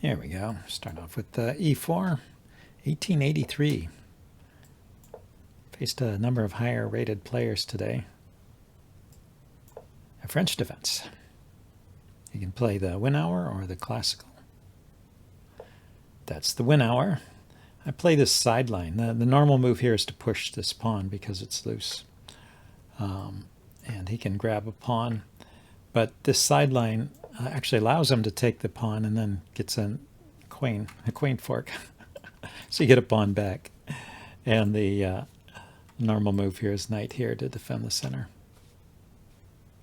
Here we go. Start off with E4, 1883. Faced a number of higher rated players today. A French defense. You can play the win hour or the classical. That's the win hour. I play this sideline. The normal move here is to push this pawn because it's loose. And he can grab a pawn. But this sideline actually allows him to take the pawn and then gets a queen fork. So you get a pawn back. And the normal move here is knight here to defend the center.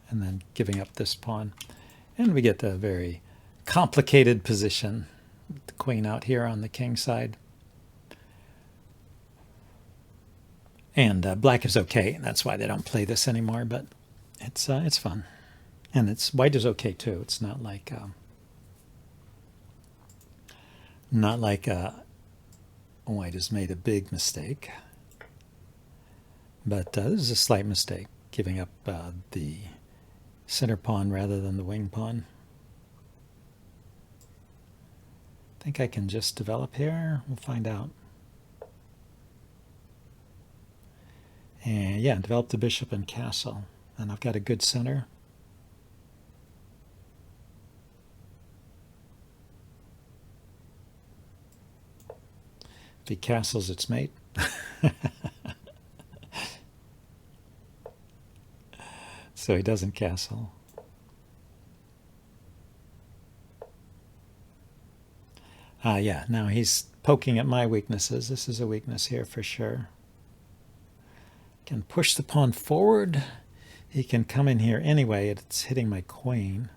And then giving up this pawn. And we get a very complicated position. The queen out here on the king side. And black is okay. That's why they don't play this anymore, but it's fun. And white is okay too. It's not like white has made a big mistake. But this is a slight mistake, giving up the center pawn rather than the wing pawn. I think I can just develop here. We'll find out. And yeah, develop the bishop and castle. And I've got a good center. If he castles its mate. So he doesn't castle. Yeah, now he's poking at my weaknesses. This is a weakness here for sure. Can push the pawn forward. He can come in here anyway. It's hitting my queen.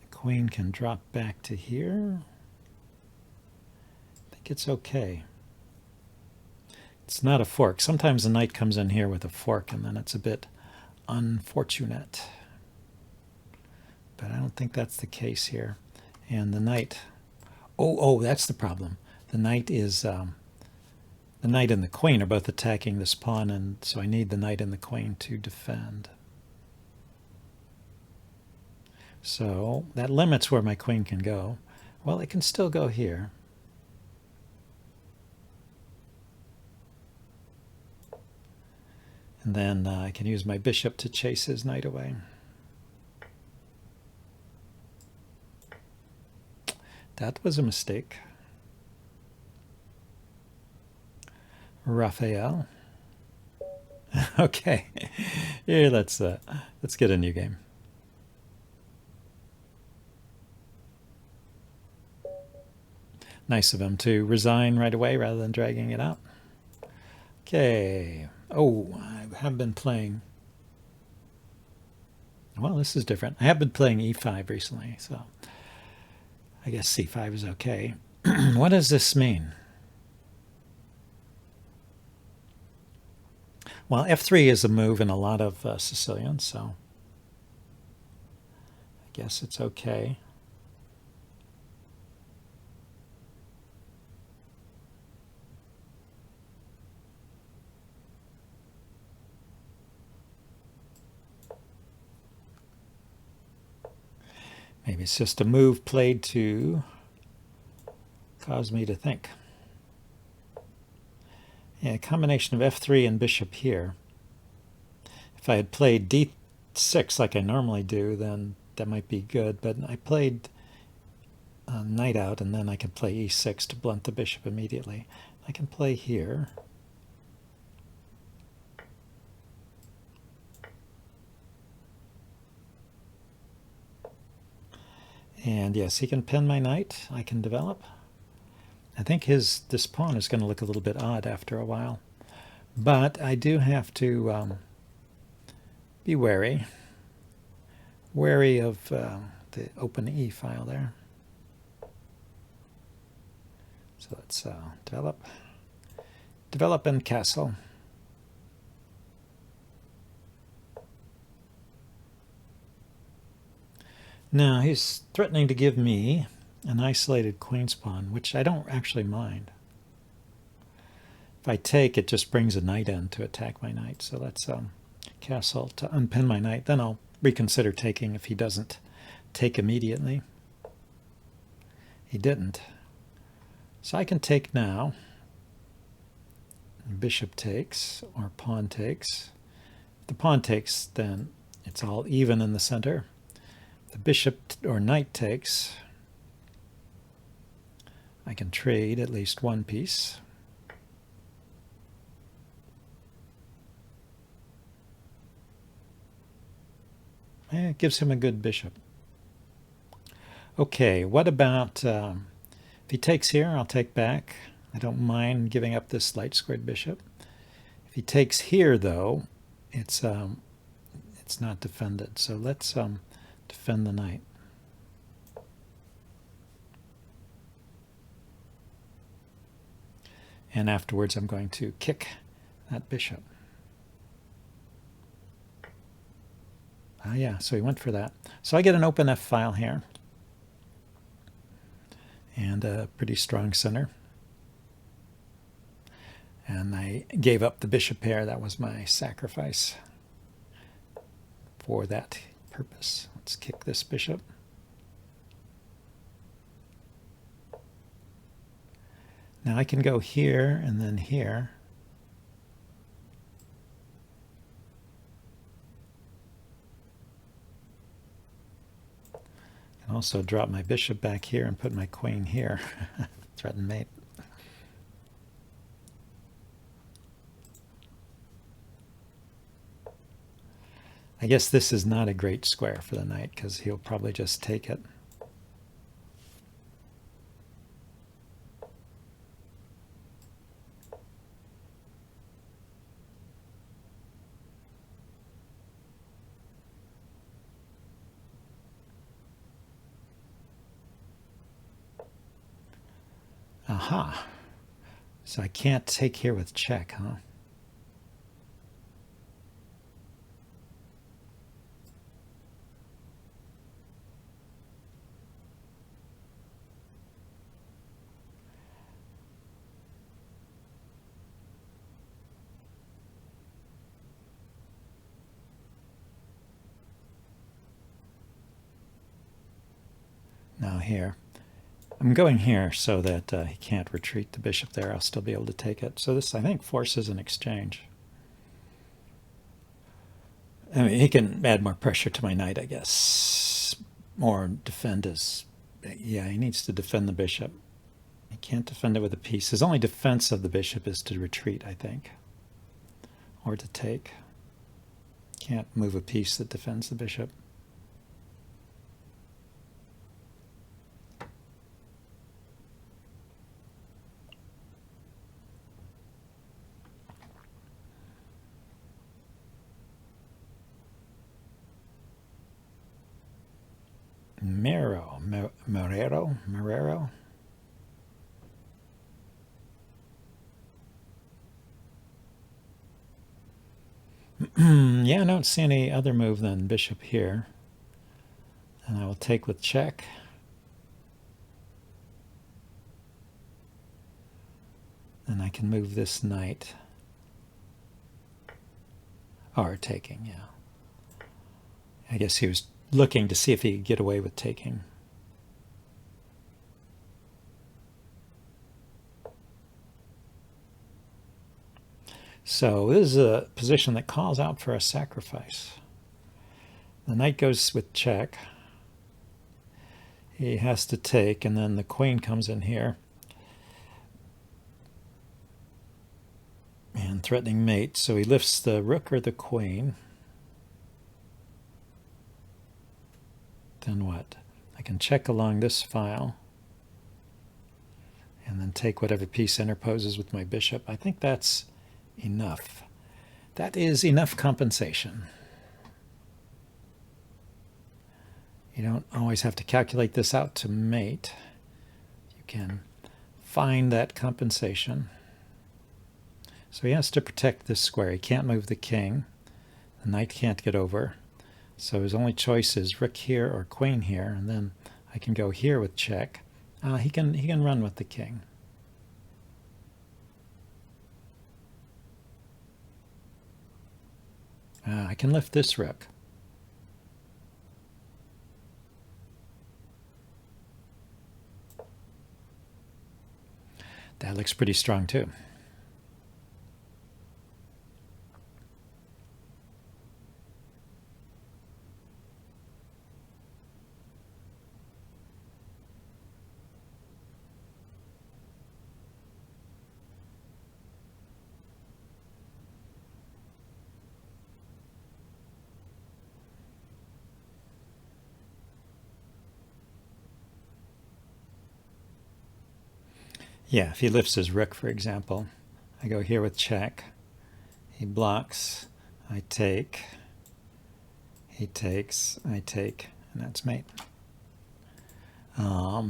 The queen can drop back to here. I think it's okay. It's not a fork. Sometimes the knight comes in here with a fork and then it's a bit unfortunate. But I don't think that's the case here. And the knight, oh, that's the problem. The knight is, the knight and the queen are both attacking this pawn, and so I need the knight and the queen to defend. So that limits where my queen can go. Well, it can still go here. And then I can use my bishop to chase his knight away. That was a mistake. Raphael. Okay. Here, let's get a new game. Nice of him to resign right away rather than dragging it out. Okay. Oh, I have been playing. Well, this is different. I have been playing e5 recently, so I guess c5 is okay. What does this mean? Well, f3 is a move in a lot of Sicilian, so I guess it's okay. Maybe it's just a move played to cause me to think. Yeah, a combination of f3 and bishop here. If I had played d6 like I normally do, then that might be good. But I played knight out, and then I can play e6 to blunt the bishop immediately. I can play here. And yes, he can pin my knight. I can develop. I think this pawn is going to look a little bit odd after a while. But I do have to be wary. Wary of the open E file there. So let's develop. Develop and castle. Now he's threatening to give me an isolated queen's pawn, which I don't actually mind. If I take, it just brings a knight in to attack my knight. So let's castle to unpin my knight. Then I'll reconsider taking if he doesn't take immediately. He didn't. So I can take now. Bishop takes or pawn takes. If the pawn takes, then it's all even in the center. The bishop or knight takes. I can trade at least one piece. It gives him a good bishop. Okay, what about if he takes here, I'll take back. I don't mind giving up this light squared bishop. If he takes here, though, it's not defended. So let's defend the knight. And afterwards, I'm going to kick that bishop. Ah, yeah, so he went for that. So I get an open F file here. And a pretty strong center. And I gave up the bishop pair. That was my sacrifice for that purpose. Let's kick this bishop. Now I can go here and then here. I can also drop my bishop back here and put my queen here. Threaten mate. I guess this is not a great square for the knight because he'll probably just take it. Aha. So I can't take here with check, huh? Now here. I'm going here so that he can't retreat the bishop there. I'll still be able to take it. So this, I think, forces an exchange. I mean, he can add more pressure to my knight, I guess. Or defend his... Yeah, he needs to defend the bishop. He can't defend it with a piece. His only defense of the bishop is to retreat, I think. Or to take. Can't move a piece that defends the bishop. Marrero. Yeah, I don't see any other move than bishop here. And I will take with check. And I can move this knight. Or taking, yeah. I guess he was looking to see if he could get away with taking. So this is a position that calls out for a sacrifice. The knight goes with check. He has to take, and then the queen comes in here. And threatening mate, so he lifts the rook or the queen. Then what? I can check along this file. And then take whatever piece interposes with my bishop. I think that's enough. That is enough compensation. You don't always have to calculate this out to mate. You can find that compensation. So he has to protect this square. He can't move the king. The knight can't get over. So his only choice is rook here or queen here, and then I can go here with check. He can run with the king. I can lift this rook. That looks pretty strong too. Yeah, if he lifts his rook, for example, I go here with check. He blocks, I take, he takes, I take, and that's mate.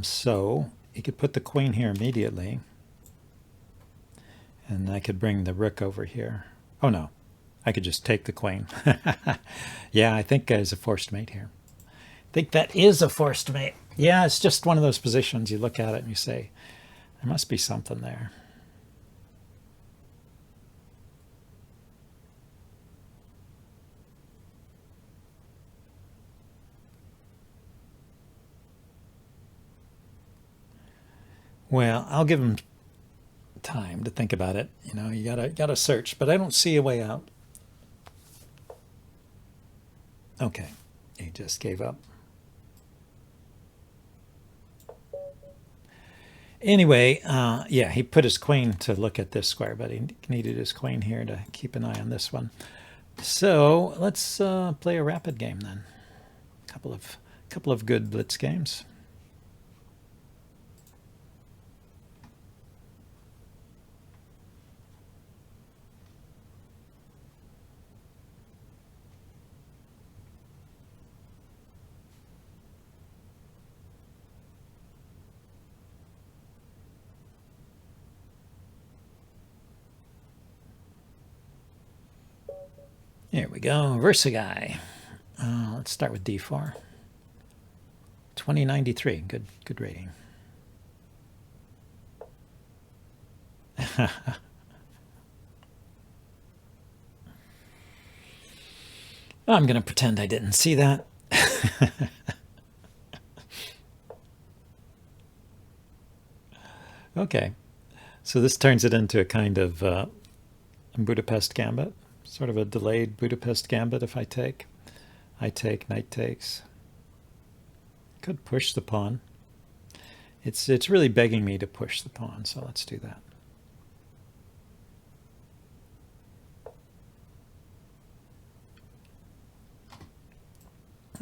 So he could put the queen here immediately, and I could bring the rook over here. Oh no, I could just take the queen. Yeah, I think there's a forced mate here. I think that is a forced mate. Yeah, it's just one of those positions you look at it and you say, there must be something there. Well, I'll give him time to think about it. You know, you gotta search, but I don't see a way out. Okay, he just gave up. Anyway, yeah, he put his queen to look at this square, but he needed his queen here to keep an eye on this one. So let's play a rapid game then. Couple of good blitz games. Here we go, Versa guy. Let's start with D4. 2093, good rating. I'm going to pretend I didn't see that. Okay, so this turns it into a kind of Budapest gambit, sort of a delayed Budapest gambit. If I take, knight takes. Could push the pawn. It's really begging me to push the pawn, so let's do that.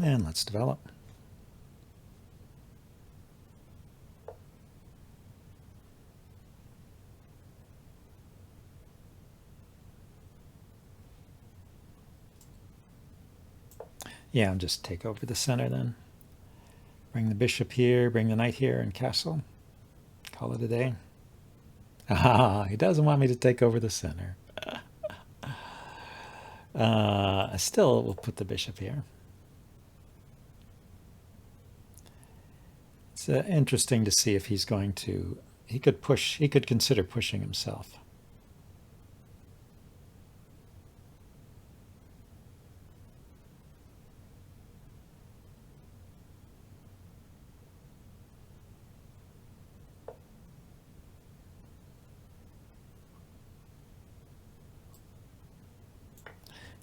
And let's develop. Yeah, I'll just take over the center then. Bring the bishop here, bring the knight here, and castle. Call it a day. Ah, he doesn't want me to take over the center. Still, we'll put the bishop here. It's interesting to see if he's going to... He could consider pushing himself.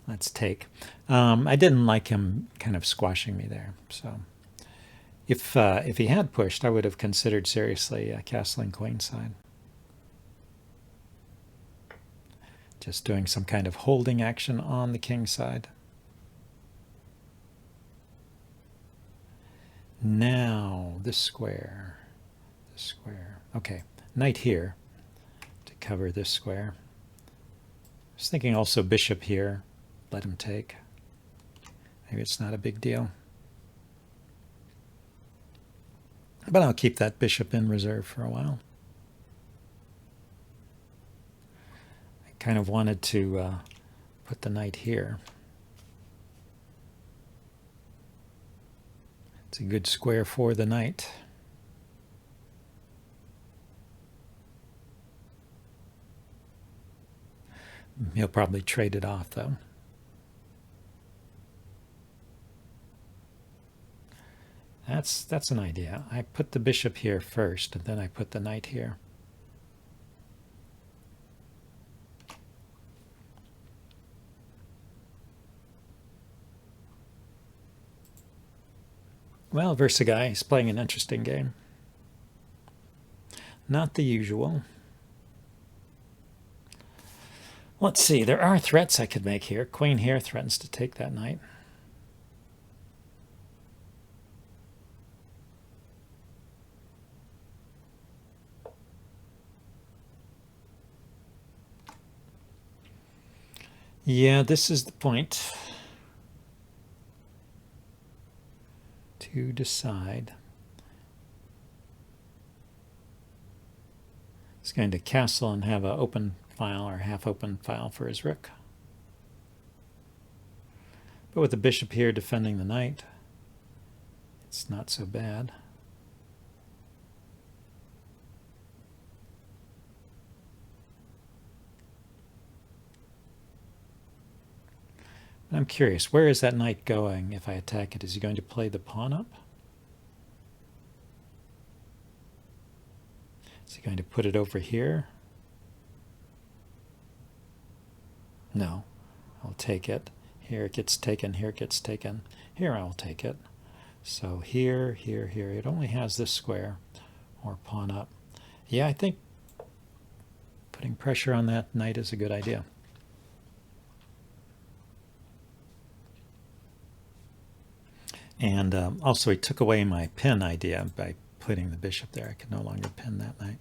Let's take. I didn't like him kind of squashing me there. So if he had pushed, I would have considered seriously castling queenside. Just doing some kind of holding action on the king side. Now this square. Okay, knight here to cover this square. I was thinking also bishop here. Let him take. Maybe it's not a big deal. But I'll keep that bishop in reserve for a while. I kind of wanted to put the knight here. It's a good square for the knight. He'll probably trade it off though. That's an idea. I put the bishop here first, and then I put the knight here. Well, Versaguy is playing an interesting game. Not the usual. Let's see, there are threats I could make here. Queen here threatens to take that knight. Yeah, this is the point to decide. He's going to castle and have an open file or half-open file for his rook. But with the bishop here defending the knight, it's not so bad. I'm curious, where is that knight going if I attack it? Is he going to play the pawn up? Is he going to put it over here? No, I'll take it. Here it gets taken, here it gets taken. Here I'll take it. So here, here, here. It only has this square, or pawn up. Yeah, I think putting pressure on that knight is a good idea. And also he took away my pin idea by putting the bishop there. I could no longer pin that knight.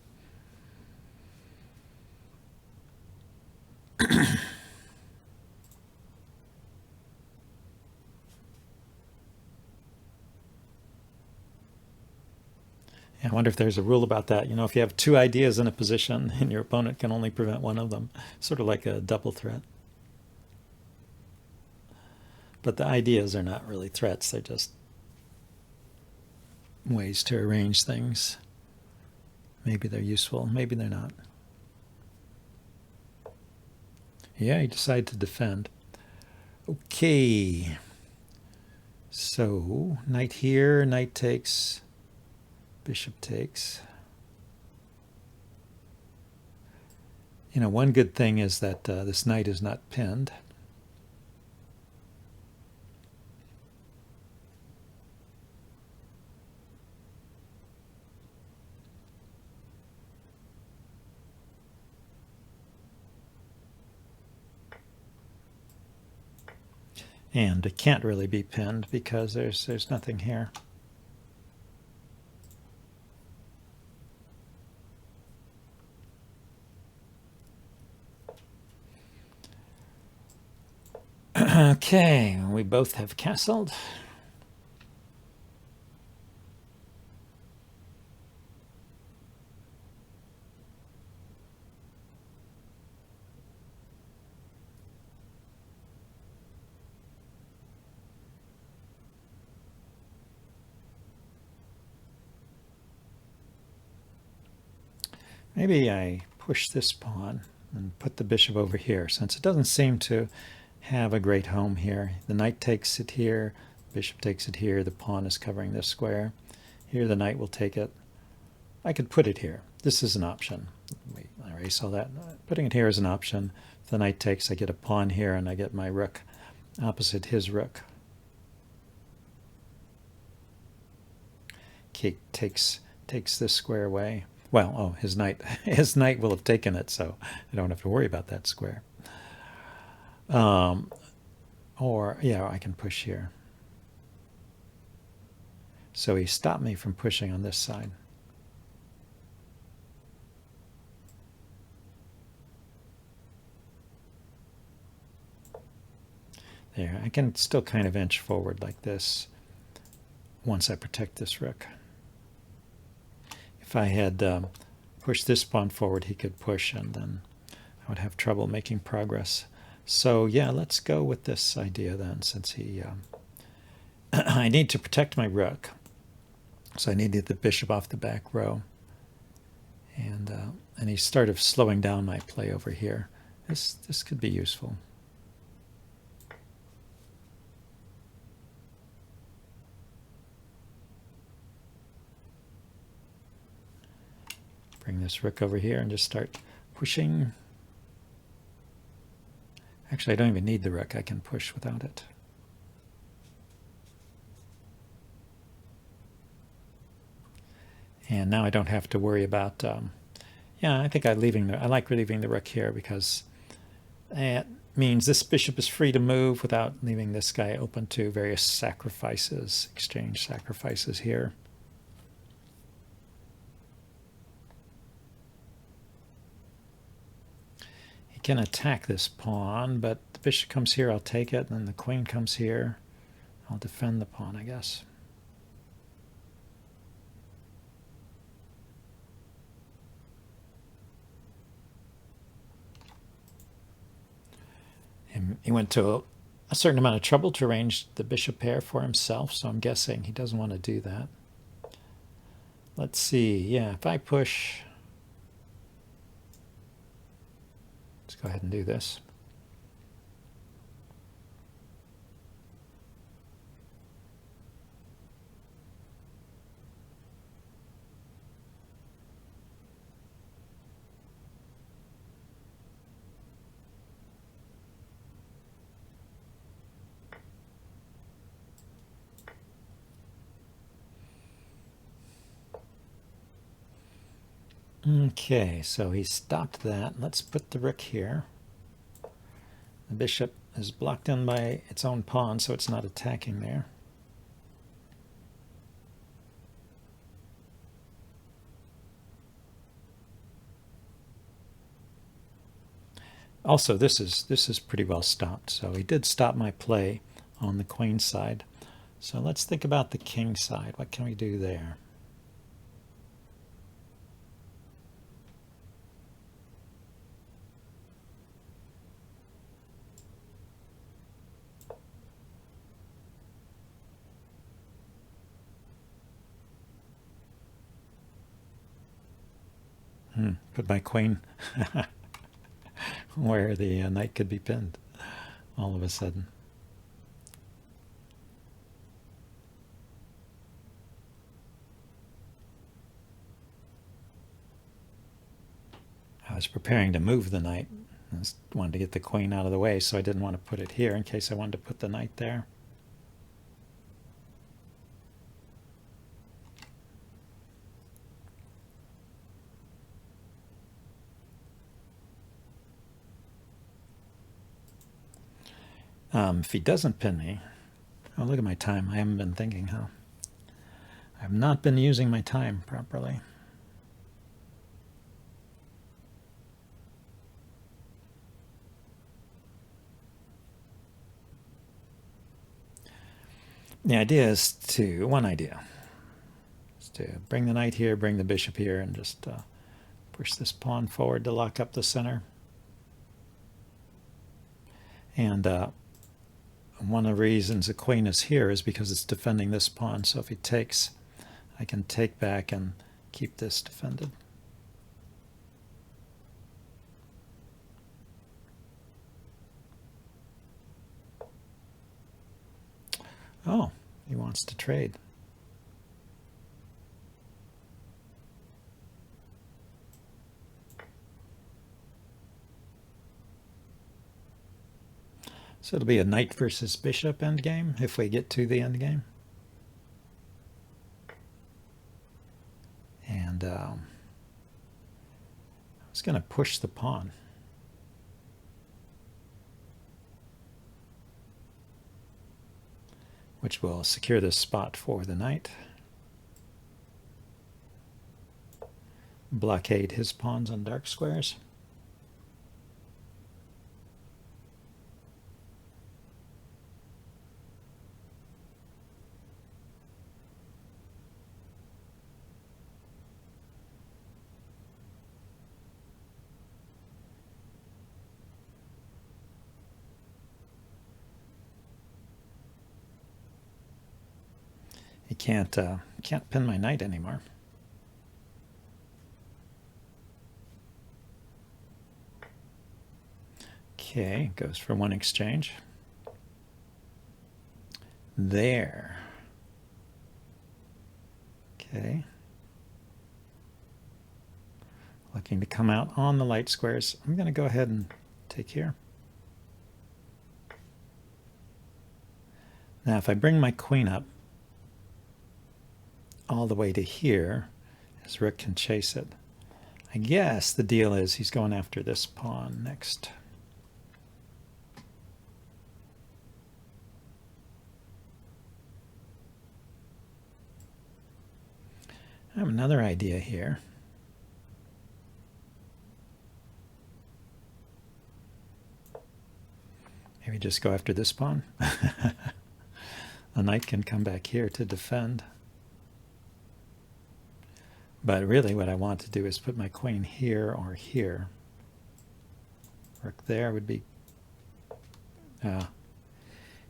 I wonder if there's a rule about that. You know, if you have two ideas in a position and your opponent can only prevent one of them, sort of like a double threat. But the ideas are not really threats. They're just ways to arrange things. Maybe they're useful. Maybe they're not. Yeah, he decided to defend. Okay. So, knight here, knight takes, bishop takes. You know, one good thing is that this knight is not pinned. And it can't really be pinned because there's nothing here. Okay, we both have castled. Maybe I push this pawn and put the bishop over here, since it doesn't seem to have a great home here. The knight takes it here, bishop takes it here, the pawn is covering this square. Here the knight will take it. I could put it here. This is an option. Wait, I erase all that. Putting it here is an option. If the knight takes, I get a pawn here and I get my rook opposite his rook. Kate takes this square away. Well, oh, his knight will have taken it, so I don't have to worry about that square. Or, yeah, I can push here. So he stopped me from pushing on this side. There, I can still kind of inch forward like this once I protect this rook. If I had pushed this pawn forward, he could push, and then I would have trouble making progress. So yeah, let's go with this idea then, since he... I need to protect my rook. So I needed the bishop off the back row. And he's started slowing down my play over here. This could be useful. Bring this rook over here and just start pushing. Actually, I don't even need the rook. I can push without it. And now I don't have to worry about, yeah, I think I like leaving the rook here because it means this bishop is free to move without leaving this guy open to various sacrifices, exchange sacrifices here. He can attack this pawn, but the bishop comes here, I'll take it, and then the queen comes here. I'll defend the pawn, I guess. He went to a certain amount of trouble to arrange the bishop pair for himself, so I'm guessing he doesn't want to do that. Let's see. Yeah, if I push... Let's go ahead and do this. Okay, so he stopped that. Let's put the rook here. The bishop is blocked in by its own pawn, so it's not attacking there. Also, this is pretty well stopped. So he did stop my play on the queen side. So let's think about the king side. What can we do there? Put my queen where the knight could be pinned all of a sudden. I was preparing to move the knight. I just wanted to get the queen out of the way, so I didn't want to put it here in case I wanted to put the knight there. If he doesn't pin me, oh, look at my time. I haven't been thinking, huh? I have not been using my time properly. The idea is one idea is to bring the knight here, bring the bishop here, and just push this pawn forward to lock up the center. And one of the reasons the queen is here is because it's defending this pawn. So if he takes, I can take back and keep this defended. Oh, he wants to trade. So it'll be a knight versus bishop endgame if we get to the endgame. And I was going to push the pawn. Which will secure this spot for the knight. Blockade his pawns on dark squares. He can't pin my knight anymore. Okay, goes for one exchange. There. Okay. Looking to come out on the light squares. I'm going to go ahead and take here. Now if I bring my queen up all the way to here His rook can chase it. I guess the deal is he's going after this pawn next. I have another idea here. Maybe just go after this pawn. A knight can come back here to defend. But really what I want to do is put my queen here or here. Rook there would be...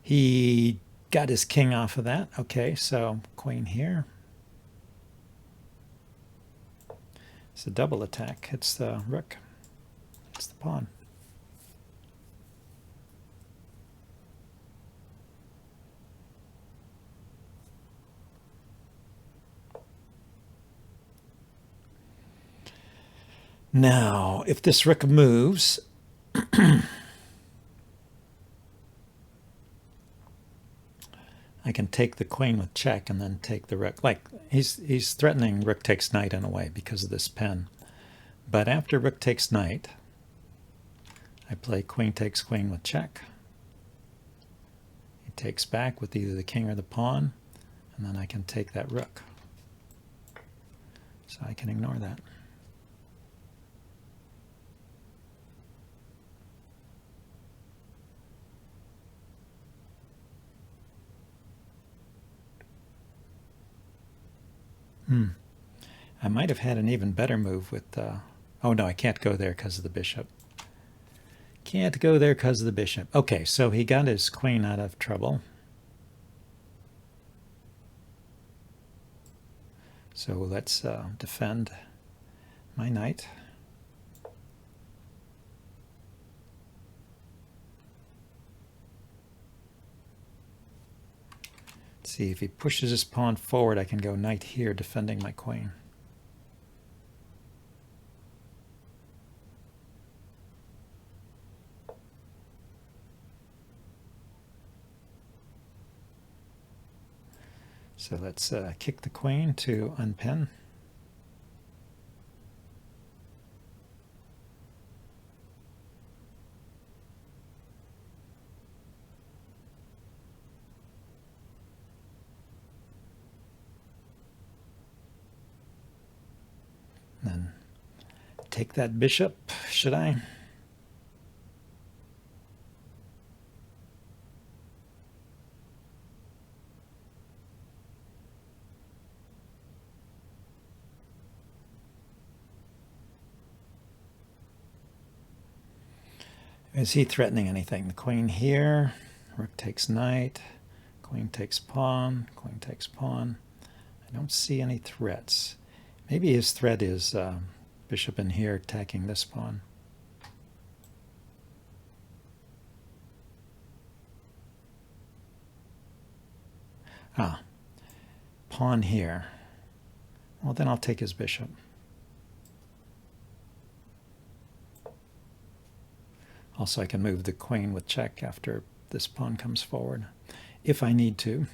he got his king off of that. Okay, so queen here. It's a double attack. It's the rook. It's the pawn. Now, if this rook moves, I can take the queen with check and then take the rook. Like, he's threatening rook takes knight in a way because of this pen. But after rook takes knight, I play queen takes queen with check. He takes back with either the king or the pawn, and then I can take that rook. So I can ignore that. I might have had an even better move with... oh no, I can't go there because of the bishop. Can't go there because of the bishop. Okay, so he got his queen out of trouble. So let's defend my knight. See, if he pushes his pawn forward, I can go knight here, defending my queen. So let's kick the queen to unpin. Then take that bishop, should I? Is he threatening anything? The queen here, rook takes knight, queen takes pawn, queen takes pawn. I don't see any threats. Maybe his threat is bishop in here attacking this pawn. Pawn here. Well, then I'll take his bishop. Also, I can move the queen with check after this pawn comes forward, if I need to.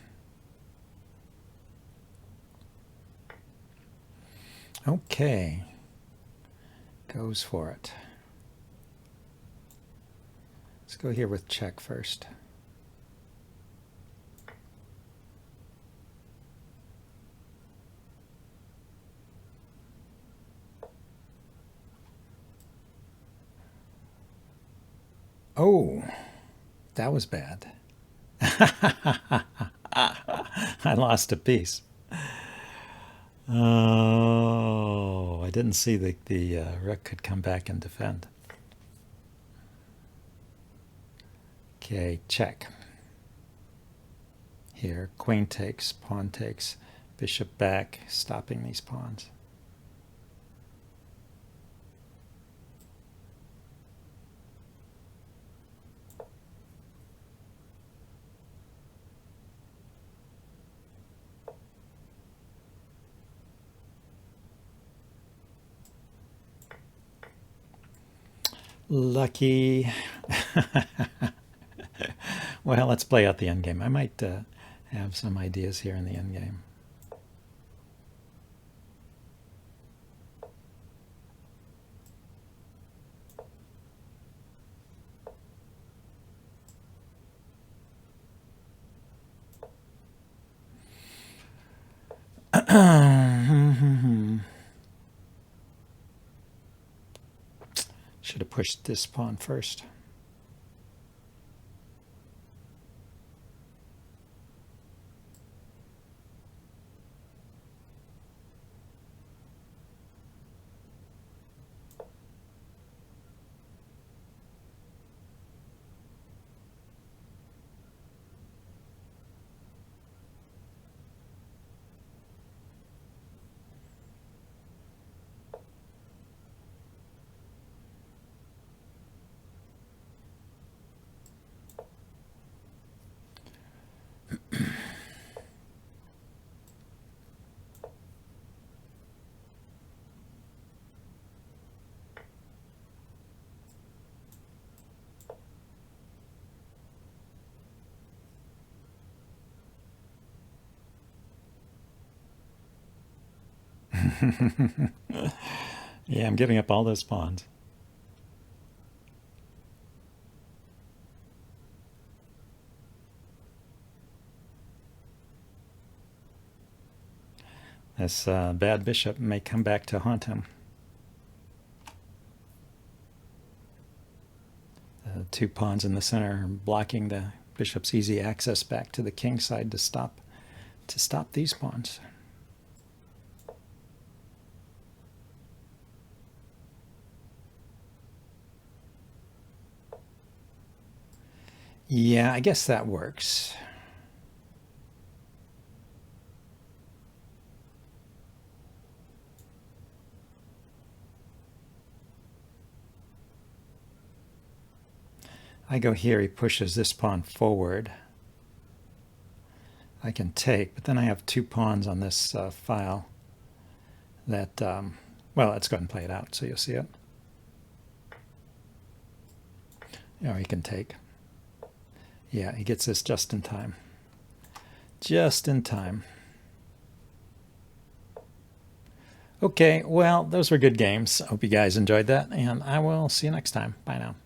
Okay, goes for it. Let's go here with check first. Oh, that was bad. I lost a piece. Oh, I didn't see the rook could come back and defend. Okay, check. Here, queen takes, pawn takes, bishop back, stopping these pawns. Lucky. Well, let's play out the endgame. I might have some ideas here in the endgame. Should have pushed this pawn first. Yeah, I'm giving up all those pawns. This bad bishop may come back to haunt him. The 2 pawns in the center are blocking the bishop's easy access back to the king side to stop these pawns. Yeah, I guess that works. I go here, he pushes this pawn forward. I can take, but then I have 2 pawns on this file that, well, let's go ahead and play it out so you'll see it. Or he can take. Yeah, he gets this just in time. Just in time. Okay, well, those were good games. Hope you guys enjoyed that, and I will see you next time. Bye now.